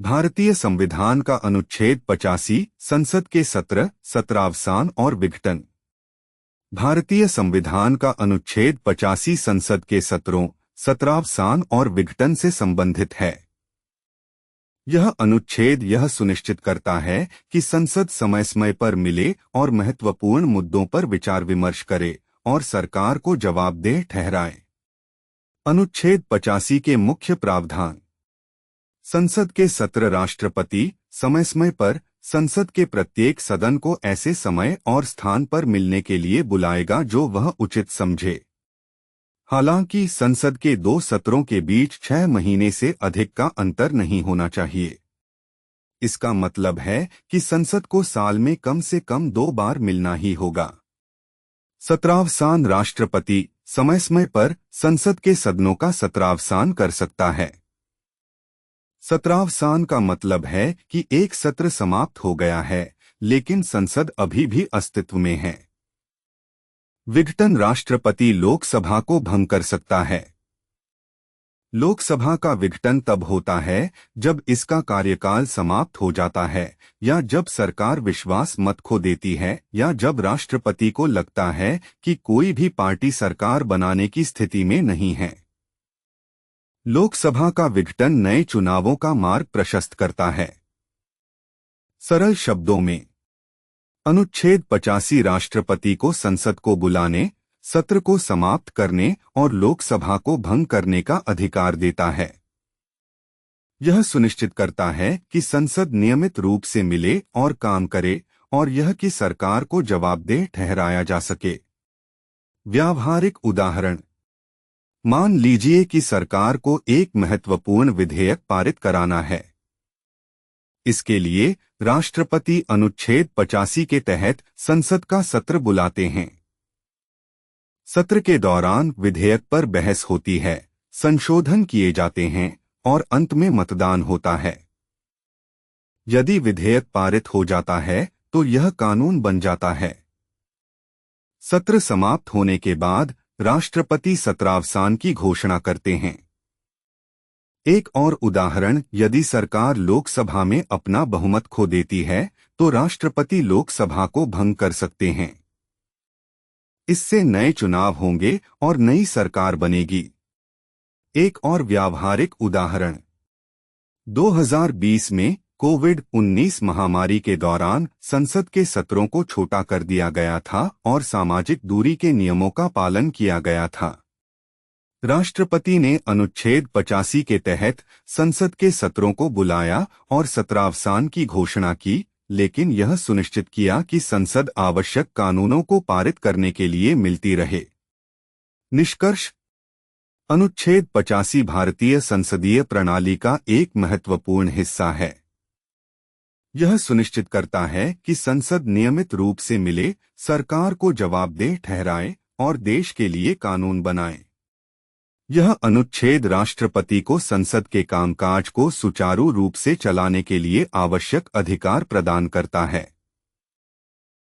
भारतीय संविधान का अनुच्छेद 85 संसद के सत्र, सत्रावसान और विघटन। भारतीय संविधान का अनुच्छेद 85 संसद के सत्रों, सत्रावसान और विघटन से संबंधित है। यह अनुच्छेद यह सुनिश्चित करता है कि संसद समय समय पर मिले और महत्वपूर्ण मुद्दों पर विचार विमर्श करे और सरकार को जवाबदेह ठहराए। अनुच्छेद 85 के मुख्य प्रावधान। संसद के सत्र राष्ट्रपति समय समय पर संसद के प्रत्येक सदन को ऐसे समय और स्थान पर मिलने के लिए बुलाएगा जो वह उचित समझे। हालांकि संसद के 2 सत्रों के बीच 6 महीने से अधिक का अंतर नहीं होना चाहिए। इसका मतलब है कि संसद को साल में कम से कम 2 बार मिलना ही होगा। सत्रावसान राष्ट्रपति समय समय पर संसद के सदनों का सत्रावसान कर सकता है। सत्रावसान का मतलब है कि एक सत्र समाप्त हो गया है, लेकिन संसद अभी भी अस्तित्व में है। विघटन राष्ट्रपति लोकसभा को भंग कर सकता है। लोकसभा का विघटन तब होता है जब इसका कार्यकाल समाप्त हो जाता है, या जब सरकार विश्वास मत खो देती है, या जब राष्ट्रपति को लगता है कि कोई भी पार्टी सरकार बनाने की स्थिति में नहीं है। लोकसभा का विघटन नए चुनावों का मार्ग प्रशस्त करता है। सरल शब्दों में, अनुच्छेद 85 राष्ट्रपति को संसद को बुलाने, सत्र को समाप्त करने और लोकसभा को भंग करने का अधिकार देता है। यह सुनिश्चित करता है कि संसद नियमित रूप से मिले और काम करे, और यह कि सरकार को जवाबदेह ठहराया जा सके। व्यावहारिक उदाहरण। मान लीजिए कि सरकार को एक महत्वपूर्ण विधेयक पारित कराना है। इसके लिए राष्ट्रपति अनुच्छेद 85 के तहत संसद का सत्र बुलाते हैं। सत्र के दौरान विधेयक पर बहस होती है, संशोधन किए जाते हैं और अंत में मतदान होता है। यदि विधेयक पारित हो जाता है तो यह कानून बन जाता है। सत्र समाप्त होने के बाद राष्ट्रपति सत्रावसान की घोषणा करते हैं। एक और उदाहरण, यदि सरकार लोकसभा में अपना बहुमत खो देती है तो राष्ट्रपति लोकसभा को भंग कर सकते हैं। इससे नए चुनाव होंगे और नई सरकार बनेगी। एक और व्यावहारिक उदाहरण, 2020 में कोविड-19 महामारी के दौरान संसद के सत्रों को छोटा कर दिया गया था और सामाजिक दूरी के नियमों का पालन किया गया था। राष्ट्रपति ने अनुच्छेद 85 के तहत संसद के सत्रों को बुलाया और सत्रावसान की घोषणा की, लेकिन यह सुनिश्चित किया कि संसद आवश्यक कानूनों को पारित करने के लिए मिलती रहे। निष्कर्ष। अनुच्छेद 85 भारतीय संसदीय प्रणाली का एक महत्वपूर्ण हिस्सा है। यह सुनिश्चित करता है कि संसद नियमित रूप से मिले, सरकार को जवाबदेह ठहराए और देश के लिए कानून बनाए। यह अनुच्छेद राष्ट्रपति को संसद के कामकाज को सुचारू रूप से चलाने के लिए आवश्यक अधिकार प्रदान करता है।